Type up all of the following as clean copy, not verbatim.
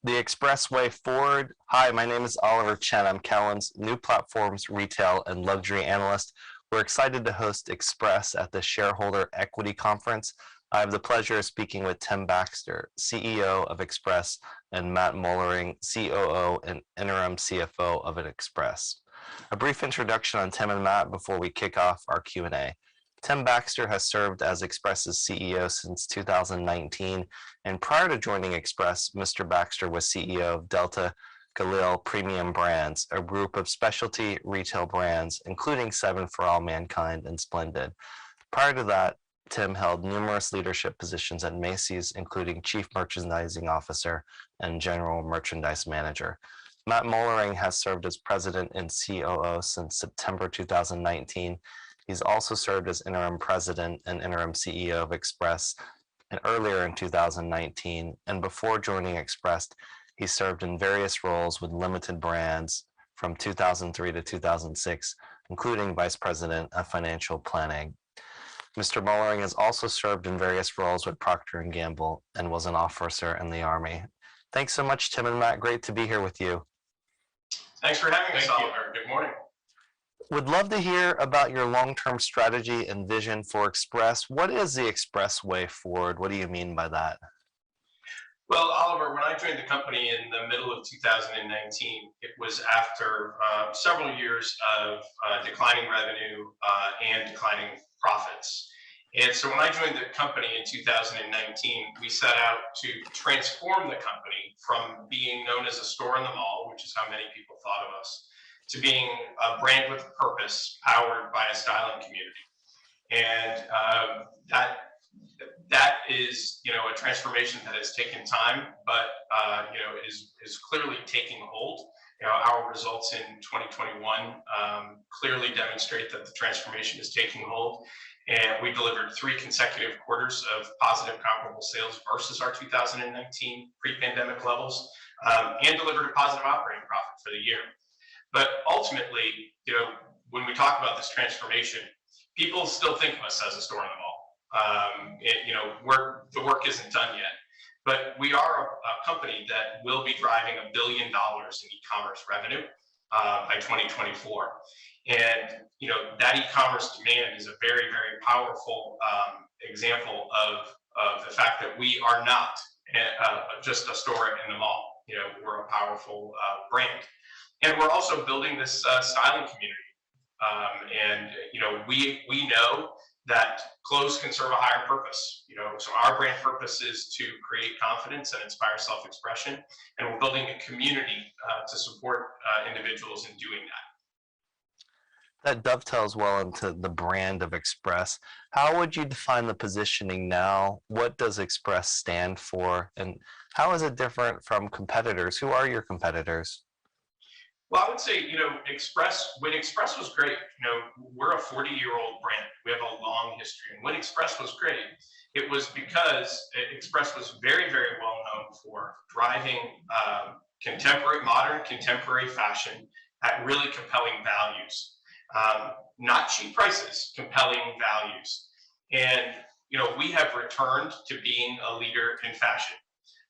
The Expressway Forward. Hi, my name is Oliver Chen. I'm Cowen's new platforms, retail, and luxury analyst. We're excited to host Express at the Shareholder Equity Conference. I have the pleasure of speaking with Tim Baxter, CEO of Express, and Matt Mollering, COO and interim CFO of Express. A brief introduction on Tim and Matt before we kick off our Q&A. Tim Baxter has served as Express's CEO since 2019, and prior to joining Express, Mr. Baxter was CEO of Delta Galil Premium Brands, a group of specialty retail brands, including Seven for All Mankind and Splendid. Prior to that, Tim held numerous leadership positions at Macy's, including Chief Merchandising Officer and General Merchandise Manager. Matt Mollering has served as President and COO since September 2019. He's also served as interim president and interim CEO of Express and earlier in 2019. And before joining Express, he served in various roles with limited brands from 2003 to 2006, including vice president of financial planning. Mr. Mollering has also served in various roles with Procter & Gamble and was an officer in the Army. Thanks so much, Tim and Matt. Great to be here with you. Thanks for having us, Oliver. Good morning. Would love to hear about your long-term strategy and vision for Express. What is the Expressway Forward? What do you mean by that? Well, Oliver, when I joined the company in the middle of 2019, it was after several years of declining revenue and declining profits. And so when I joined the company in 2019, we set out to transform the company from being known as a store in the mall, which is how many people thought of us, to being a brand with a purpose powered by a styling community. And that is, a transformation that has taken time, but is clearly taking hold. Our results in 2021 clearly demonstrate that the transformation is taking hold. And we delivered 3 consecutive quarters of positive comparable sales versus our 2019 pre-pandemic levels, and delivered a positive operating profit for the year. But ultimately, when we talk about this transformation, people still think of us as a store in the mall. The work isn't done yet, but we are a company that will be driving $1 billion in e-commerce revenue by 2024. And that e-commerce demand is a very, very powerful example of the fact that we are not just a store in the mall. We're a powerful brand. And we're also building this styling community. We know that clothes can serve a higher purpose. So our brand purpose is to create confidence and inspire self-expression. And we're building a community to support individuals in doing that. That dovetails well into the brand of Express. How would you define the positioning now? What does Express stand for? And how is it different from competitors? Who are your competitors? Well, I would say, when Express was great, we're a 40-year-old brand. We have a long history. And when Express was great, it was because Express was very, very well known for driving modern contemporary fashion at really compelling values. Not cheap prices, compelling values. And, we have returned to being a leader in fashion.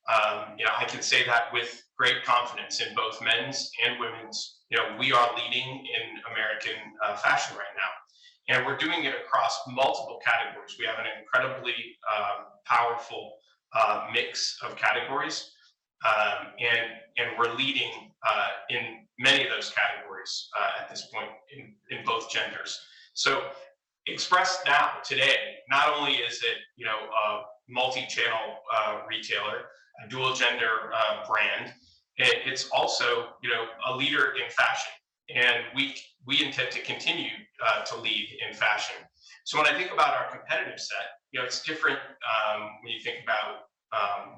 I can say that with great confidence in both men's and women's. We are leading in American fashion right now. And we're doing it across multiple categories. We have an incredibly powerful mix of categories. And we're leading in many of those categories at this point in both genders. So Express now, today, not only is it a multi-channel retailer, a dual gender brand, it's also a leader in fashion, and we intend to continue to lead in fashion. So when I think about our competitive set, it's different when you think about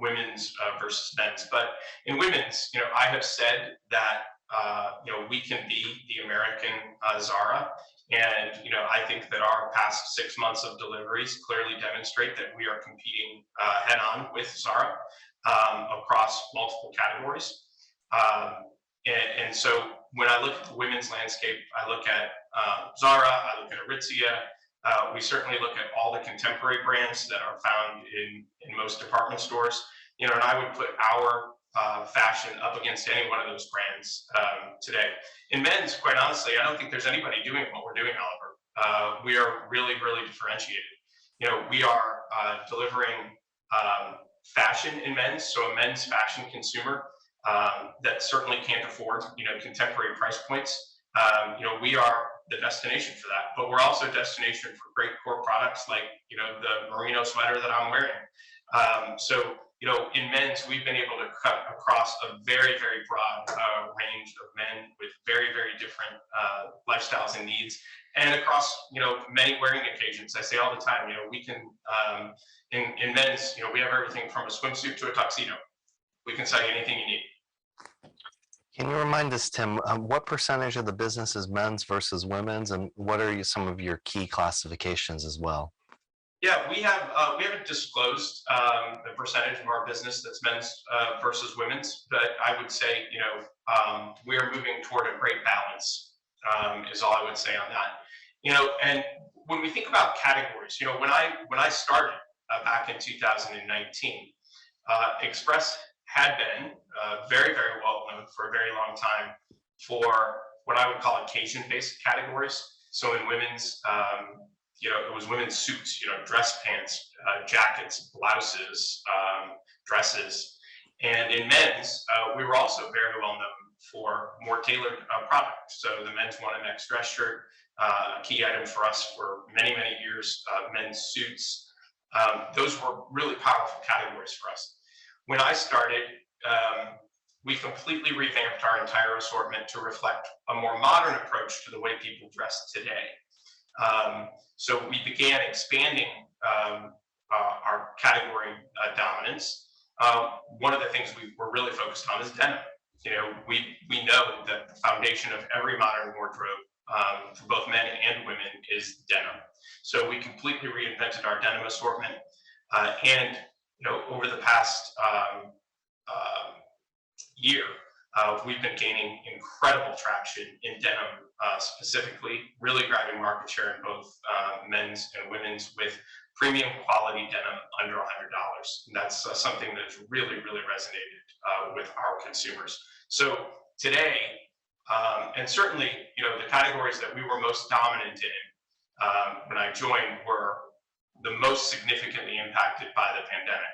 women's versus men's. But in women's, I have said that we can be the American Zara. And I think that our past 6 months of deliveries clearly demonstrate that we are competing head-on with Zara across multiple categories. And so when I look at the women's landscape, I look at Zara, I look at Aritzia. We certainly look at all the contemporary brands that are found in most department stores. And I would put our fashion up against any one of those brands today. In men's, quite honestly, I don't think there's anybody doing what we're doing, Oliver. We are really, really differentiated. We are delivering fashion in men's, so a men's fashion consumer that certainly can't afford, contemporary price points. We are the destination for that, but we're also a destination for great core products like, the merino sweater that I'm wearing. So, in men's, we've been able to cut across a very, very broad range of men with very, very different lifestyles and needs, and across, many wearing occasions. I say all the time, we can, in men's, we have everything from a swimsuit to a tuxedo. We can sell you anything you need. Can you remind us, Tim, what percentage of the business is men's versus women's, and what are some of your key classifications as well? Yeah, we haven't disclosed the percentage of our business that's men's versus women's, but I would say we are moving toward a great balance. Is all I would say on that. And when we think about categories, when I started back in 2019, Express had been very, very well known for a very long time for what I would call occasion-based categories. So in women's, it was women's suits, dress pants, jackets, blouses, dresses. And in men's, we were also very well known for more tailored products. So the men's 1MX dress shirt, a key item for us for many, many years, men's suits. Those were really powerful categories for us. When I started, we completely revamped our entire assortment to reflect a more modern approach to the way people dress today. So we began expanding our category dominance. One of the things we were really focused on is denim. We know that the foundation of every modern wardrobe for both men and women is denim. So we completely reinvented our denim assortment, and over the past year, we've been gaining incredible traction in denim, specifically, really grabbing market share in both men's and women's with premium quality denim under $100. And that's something that's really, really resonated with our consumers. So today, and certainly, the categories that we were most dominant in when I joined were the most significantly impacted by the pandemic.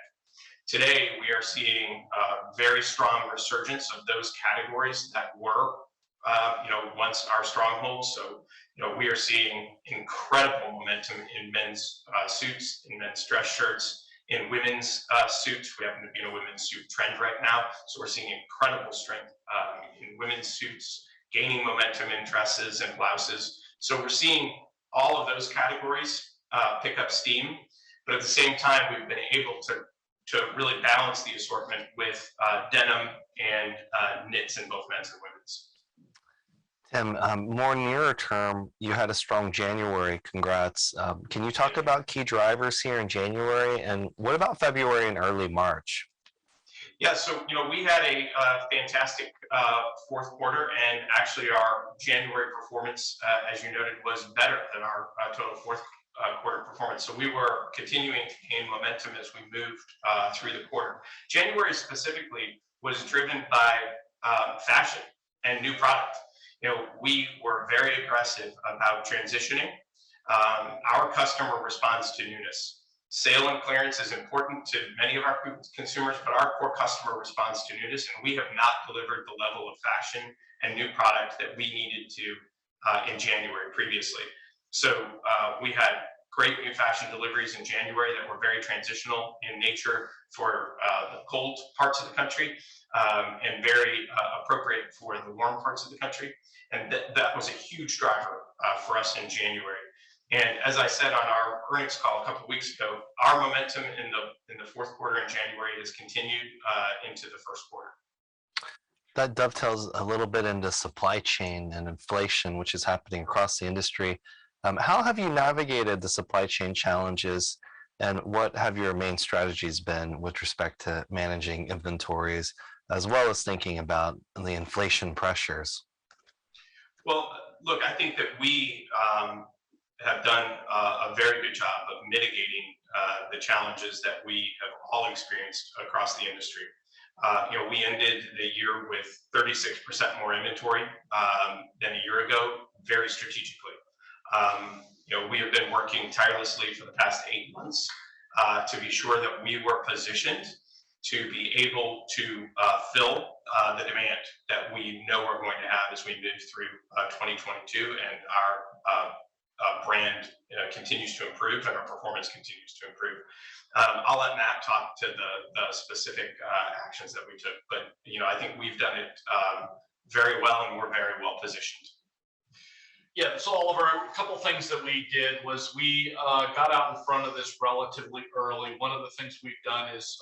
Today, we are seeing a very strong resurgence of those categories that were, once our strongholds. So, we are seeing incredible momentum in men's suits, in men's dress shirts, in women's suits. We happen to be in a women's suit trend right now. So we're seeing incredible strength in women's suits, gaining momentum in dresses and blouses. So we're seeing all of those categories pick up steam. But at the same time, we've been able to really balance the assortment with denim and knits in both men's and women's. Tim, more nearer term, you had a strong January. Congrats. Can you talk about key drivers here in January, and what about February and early March? Yeah, so we had a fantastic fourth quarter, and actually our January performance, as you noted, was better than our total fourth quarter performance. So we were continuing to gain momentum as we moved through the quarter. January specifically was driven by fashion and new product. We were very aggressive about transitioning. Our customer responds to newness. Sale and clearance is important to many of our consumers, but our core customer responds to newness, and we have not delivered the level of fashion and new product that we needed to in January previously. So we had great new fashion deliveries in January that were very transitional in nature for the cold parts of the country, and very appropriate for the warm parts of the country. And that was a huge driver for us in January. And as I said on our earnings call a couple of weeks ago, our momentum in the fourth quarter in January has continued into the first quarter. That dovetails a little bit into supply chain and inflation, which is happening across the industry. How have you navigated the supply chain challenges, and what have your main strategies been with respect to managing inventories, as well as thinking about the inflation pressures? Well, look, I think that we have done a very good job of mitigating the challenges that we have all experienced across the industry. We ended the year with 36% more inventory than a year ago, very strategically. We have been working tirelessly for the past 8 months to be sure that we were positioned to be able to fill the demand that we know we're going to have as we move through 2022, and our brand continues to improve and our performance continues to improve. I'll let Matt talk to the specific actions that we took, but I think we've done it very well, and we're very well positioned. Yeah, so Oliver, a couple things that we did was we got out in front of this relatively early. One of the things we've done is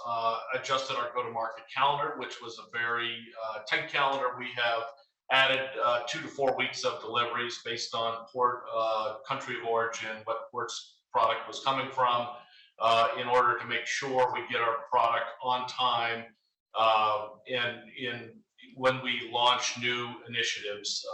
adjusted our go-to-market calendar, which was a very tight calendar. We have added 2 to 4 weeks of deliveries based on port, country of origin, what port's product was coming from, in order to make sure we get our product on time when we launch new initiatives.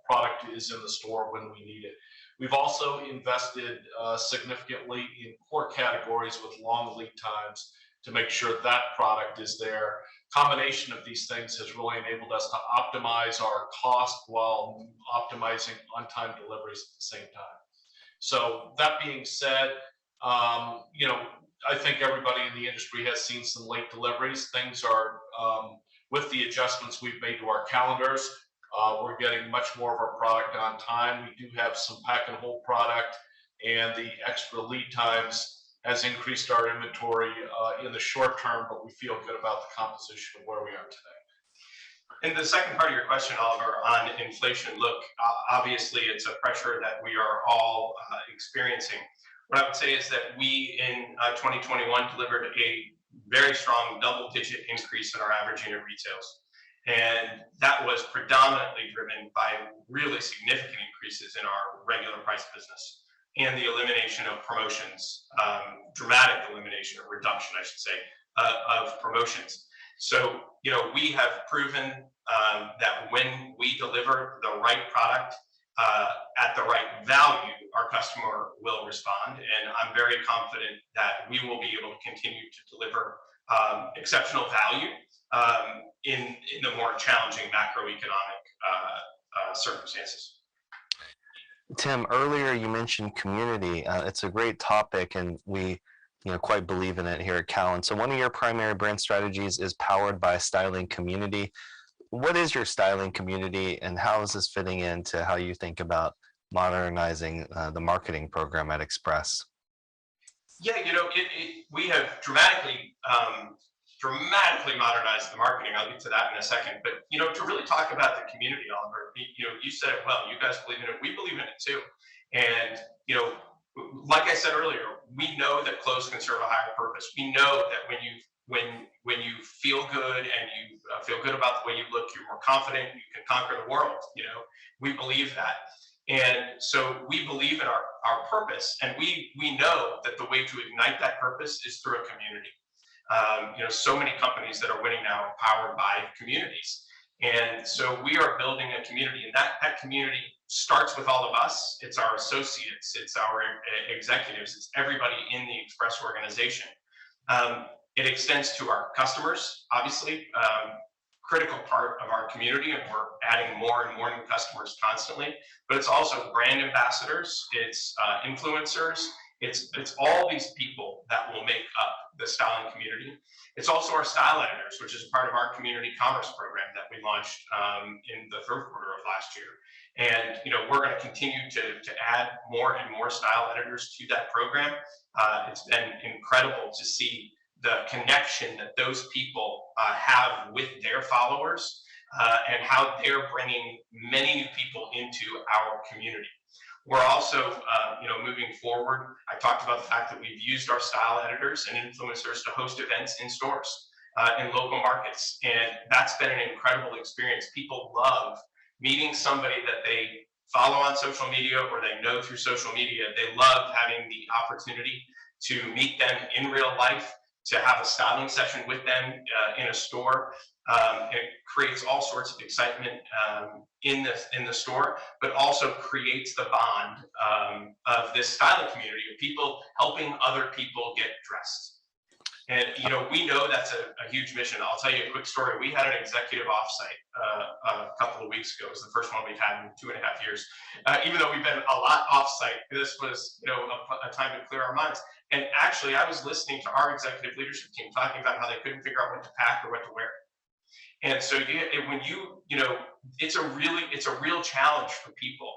Product is in the store when we need it. We've also invested significantly in core categories with long lead times to make sure that product is there. Combination of these things has really enabled us to optimize our cost while optimizing on-time deliveries at the same time. So that being said, I think everybody in the industry has seen some late deliveries. Things are, with the adjustments we've made to our calendars, we're getting much more of our product on time. We do have some pack and hold product, and the extra lead times has increased our inventory in the short term, but we feel good about the composition of where we are today. And the second part of your question, Oliver, on inflation, look, obviously it's a pressure that we are all experiencing. What I would say is that we in 2021 delivered a very strong double-digit increase in our average unit retails. And that was predominantly driven by really significant increases in our regular price business and the elimination of promotions, dramatic elimination or reduction, I should say, of promotions. So, we have proven that when we deliver the right product at the right value, our customer will respond. And I'm very confident that we will be able to continue to deliver exceptional value in the more challenging macroeconomic circumstances. Tim, earlier you mentioned community. It's a great topic, and we quite believe in it here at Callan. So one of your primary brand strategies is powered by a styling community. What is your styling community, and how is this fitting into how you think about modernizing the marketing program at Express? Yeah, we have dramatically modernized the marketing. I'll get to that in a second. But to really talk about the community, Oliver, you said it well. You guys believe in it. We believe in it too. And like I said earlier, we know that clothes can serve a higher purpose. We know that when you feel good and you feel good about the way you look, you're more confident. You can conquer the world. We believe that. And so we believe in our purpose, and we know that the way to ignite that purpose is through a community. So many companies that are winning now are powered by communities. And so we are building a community, and that community starts with all of us. It's our associates, it's our executives, it's everybody in the Express organization. It extends to our customers, obviously, critical part of our community, and we're adding more and more new customers constantly. But it's also brand ambassadors, it's influencers, it's all these people that will make up the styling community. It's also our style editors, which is part of our community commerce program that we launched in the third quarter of last year. And we're going to continue to add more and more style editors to that program. It's been incredible to see the connection that those people have with their followers and how they're bringing many new people into our community. We're also, moving forward, I talked about the fact that we've used our style editors and influencers to host events in stores in local markets. And that's been an incredible experience. People love meeting somebody that they follow on social media or they know through social media. They love having the opportunity to meet them in real life, to have a styling session with them in a store. It creates all sorts of excitement in the store, but also creates the bond of this styling community of people helping other people get dressed. And we know that's a huge mission. I'll tell you a quick story. We had an executive offsite a couple of weeks ago. It was the first one we've had in 2.5 years. Even though we've been a lot offsite, this was a time to clear our minds. And actually, I was listening to our executive leadership team talking about how they couldn't figure out what to pack or what to wear. And so it's a real challenge for people,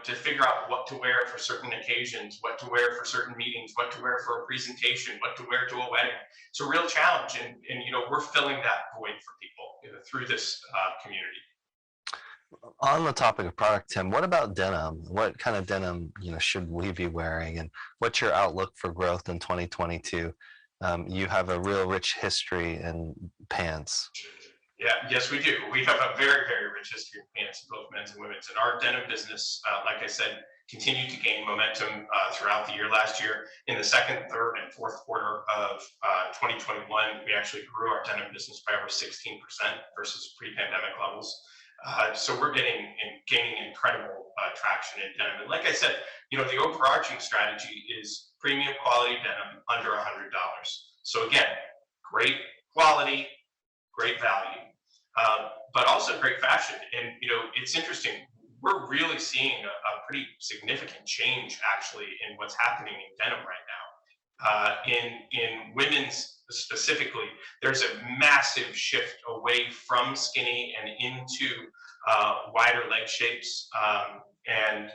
to figure out what to wear for certain occasions, what to wear for certain meetings, what to wear for a presentation, what to wear to a wedding. It's a real challenge, and we're filling that void for people through this community. On the topic of product, Tim, what about denim? What kind of denim, should we be wearing, and what's your outlook for growth in 2022? You have a real rich history in pants. Yeah, yes, we do. We have a very, very rich history of pants, both men's and women's. And our denim business, like I said, continued to gain momentum throughout the year. Last year, in the second, third, and fourth quarter of 2021, we actually grew our denim business by over 16% versus pre-pandemic levels. So we're gaining incredible traction in denim. And like I said, the overarching strategy is premium quality denim under $100. So again, great quality, great value, but also great fashion. And it's interesting. We're really seeing a pretty significant change actually in what's happening in denim right now. In women's specifically, there's a massive shift away from skinny and into wider leg shapes and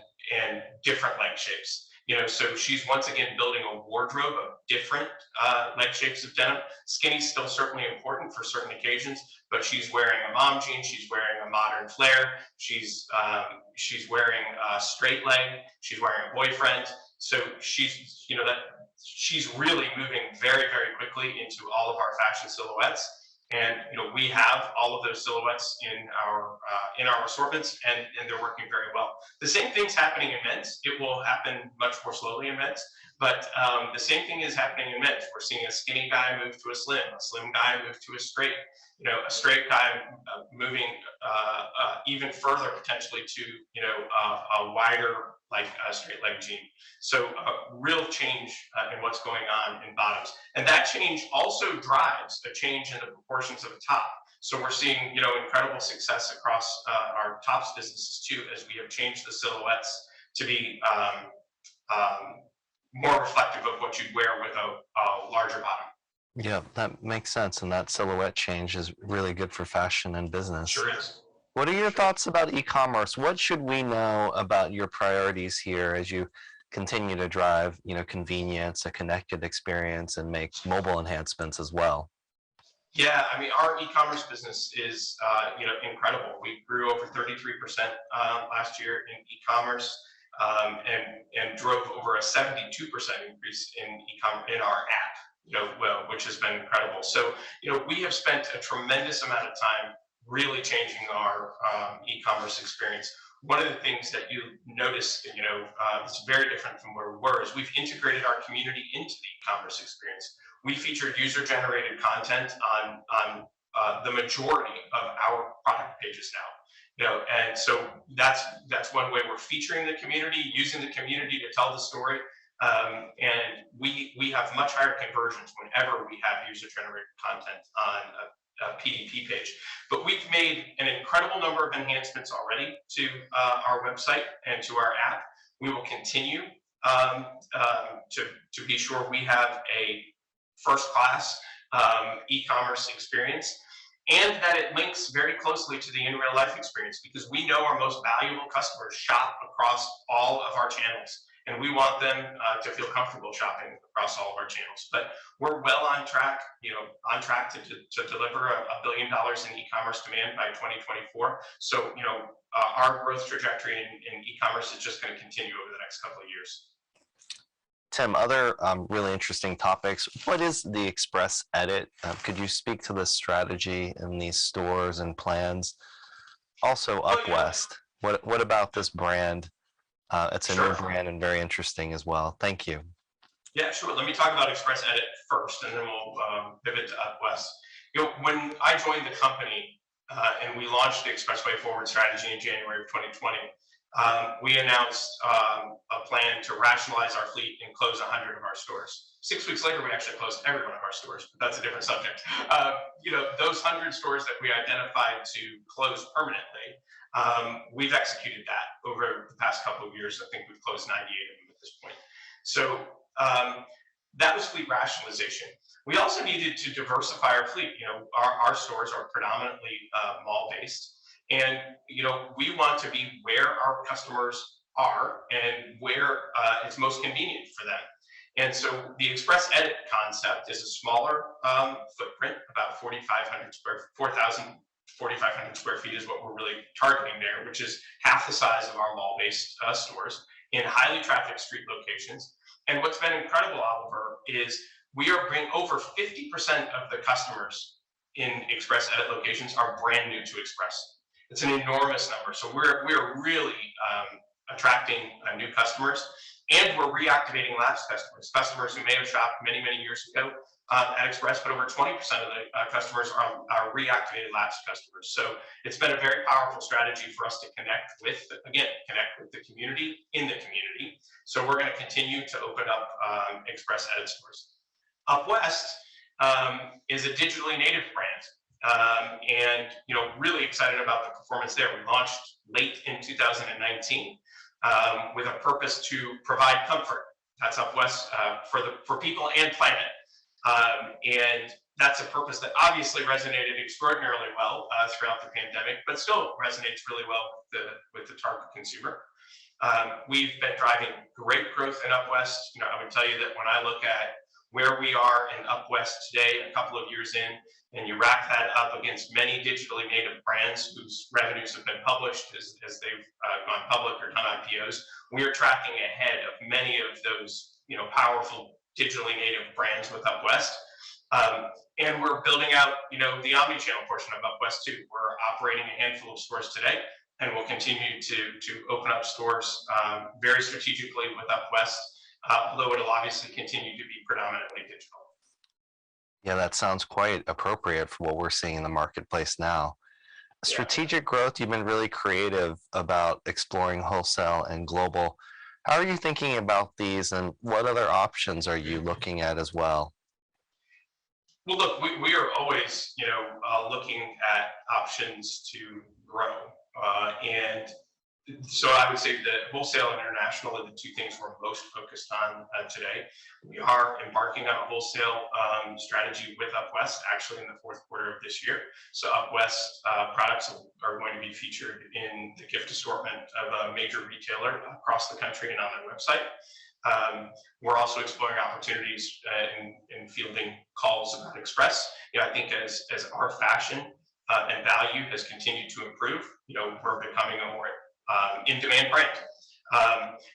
different leg shapes. So she's once again building a wardrobe of different leg shapes of denim. Skinny's still certainly important for certain occasions, but she's wearing a mom jean, she's wearing a modern flare, she's wearing a straight leg, she's wearing a boyfriend. So she's really moving very, very quickly into all of our fashion silhouettes. And we have all of those silhouettes in our assortments, and they're working very well. The same thing's happening in men's. It will happen much more slowly in men's, but the same thing is happening in men's. We're seeing a skinny guy move to a slim guy move to a straight guy moving even further potentially to a wider, like a straight leg jean. So real change in what's going on in bottoms. And that change also drives a change in the proportions of the top. So we're seeing, incredible success across our tops businesses too, as we have changed the silhouettes to be more reflective of what you'd wear with a larger bottom. Yeah, that makes sense. And that silhouette change is really good for fashion and business. Sure is. What are your thoughts about e-commerce? What should we know about your priorities here as you continue to drive, convenience, a connected experience, and make mobile enhancements as well? Yeah, I mean, our e-commerce business is, incredible. We grew over 33% last year in e-commerce, and drove over a 72% increase in our app, which has been incredible. So, we have spent a tremendous amount of time really changing our e-commerce experience. One of the things that you notice, it's very different from where we were, is we've integrated our community into the e-commerce experience. We featured user-generated content on the majority of our product pages now. And so that's one way we're featuring the community, using the community to tell the story. And we have much higher conversions whenever we have user-generated content on a PDP page. But we've made an incredible number of enhancements already to our website and to our app. We will continue to be sure we have a first-class e-commerce experience, and that it links very closely to the in real life experience, because we know our most valuable customers shop across all of our channels, and we want them to feel comfortable shopping across all of our channels. But we're well on track, to deliver $1 billion in e-commerce demand by 2024. So, our growth trajectory in e-commerce is just going to continue over the next couple of years. Tim, other really interesting topics. What is the Express Edit? Could you speak to the strategy in these stores and plans? Also, Up West. What about this brand? It's a new brand and very interesting as well. Thank you. Yeah, sure. Let me talk about Express Edit first, and then we'll pivot to Up West. When I joined the company and we launched the Expressway Forward strategy in January of 2020, we announced a plan to rationalize our fleet and close 100 of our stores. 6 weeks later, we actually closed every one of our stores, but that's a different subject. Those 100 stores that we identified to close permanently, we've executed that over the past couple of years. I think we've closed 98 of them at this point. So that was fleet rationalization. We also needed to diversify our fleet. Our stores are predominantly mall-based, and we want to be where our customers are and where it's most convenient for them. And so the Express Edit concept is a smaller footprint, about 4,500 square feet is what we're really targeting there, which is half the size of our mall-based stores in highly trafficked street locations. And what's been incredible, Oliver, is we are bringing over 50% of the customers in Express Edit locations are brand new to Express. It's an enormous number. So we're really attracting new customers, and we're reactivating lapsed customers who may have shopped many, many years ago at Express, but over 20% of the customers are reactivated lapsed customers. So it's been a very powerful strategy for us to connect with the community in the community. So we're going to continue to open up Express Edit stores. Up West is a digitally native brand, and really excited about the performance there. We launched late in 2019 with a purpose to provide comfort. That's Up West for people and planet. And that's a purpose that obviously resonated extraordinarily well throughout the pandemic, but still resonates really well with the target consumer. We've been driving great growth in Up West. I would tell you that when I look at where we are in Up West today, a couple of years in, and you rack that up against many digitally native brands whose revenues have been published as they've gone public or done IPOs, we are tracking ahead of many of those powerful digitally native brands with Up West. And we're building out the omni-channel portion of Up West too. We're operating a handful of stores today, and we'll continue to open up stores very strategically with Up West, although it'll obviously continue to be predominantly digital. Yeah, that sounds quite appropriate for what we're seeing in the marketplace now. Strategic growth, you've been really creative about exploring wholesale and global. How are you thinking about these, and what other options are you looking at as well? Well, look, we are always, looking at options to grow. And so I would say that wholesale and international are the two things we're most focused on today. We are embarking on a wholesale strategy with Up West, actually in the fourth quarter of this year. So Up West products are going to be featured in the gift assortment of a major retailer across the country and on their website. We're also exploring opportunities in fielding calls about Express. I think as our fashion and value has continued to improve, we're becoming a more in-demand brand.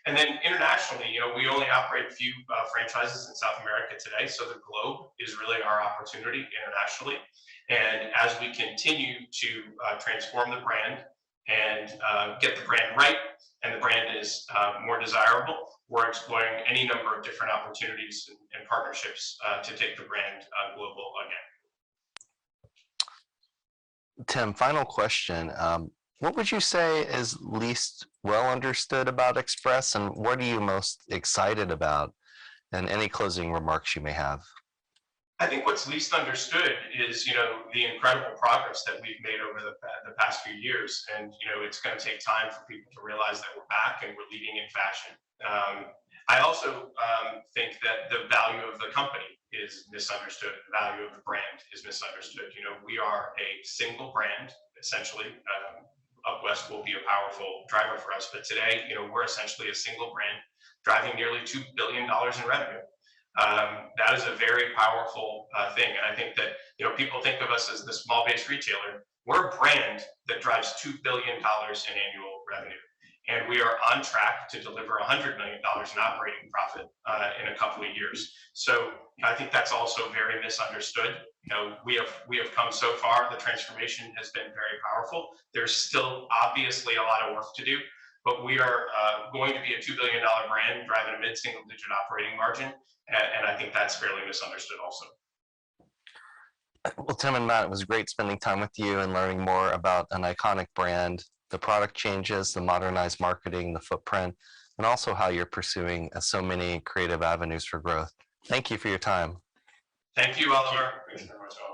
And then internationally, we only operate a few franchises in South America today, so the globe is really our opportunity internationally. And as we continue to transform the brand and get the brand right, and the brand is more desirable, we're exploring any number of different opportunities and partnerships to take the brand global again. Tim, final question. What would you say is least well understood about Express, and what are you most excited about? And any closing remarks you may have. I think what's least understood is, the incredible progress that we've made over the past few years. And, it's going to take time for people to realize that we're back and we're leading in fashion. I also think that the value of the company is misunderstood. The value of the brand is misunderstood. We are a single brand, essentially. Up West will be a powerful driver for us, but today, we're essentially a single brand driving nearly $2 billion in revenue. That is a very powerful thing. And I think that, people think of us as the small-based retailer. We're a brand that drives $2 billion in annual revenue. And we are on track to deliver $100 million in operating profit in a couple of years. So I think that's also very misunderstood. We have come so far. The transformation has been very powerful. There's still obviously a lot of work to do, but we are going to be a $2 billion brand driving a mid-single-digit operating margin. And I think that's fairly misunderstood also. Well, Tim and Matt, it was great spending time with you and learning more about an iconic brand, the product changes, the modernized marketing, the footprint, and also how you're pursuing so many creative avenues for growth. Thank you for your time. Thank you, Oliver. Thanks very much, Oliver.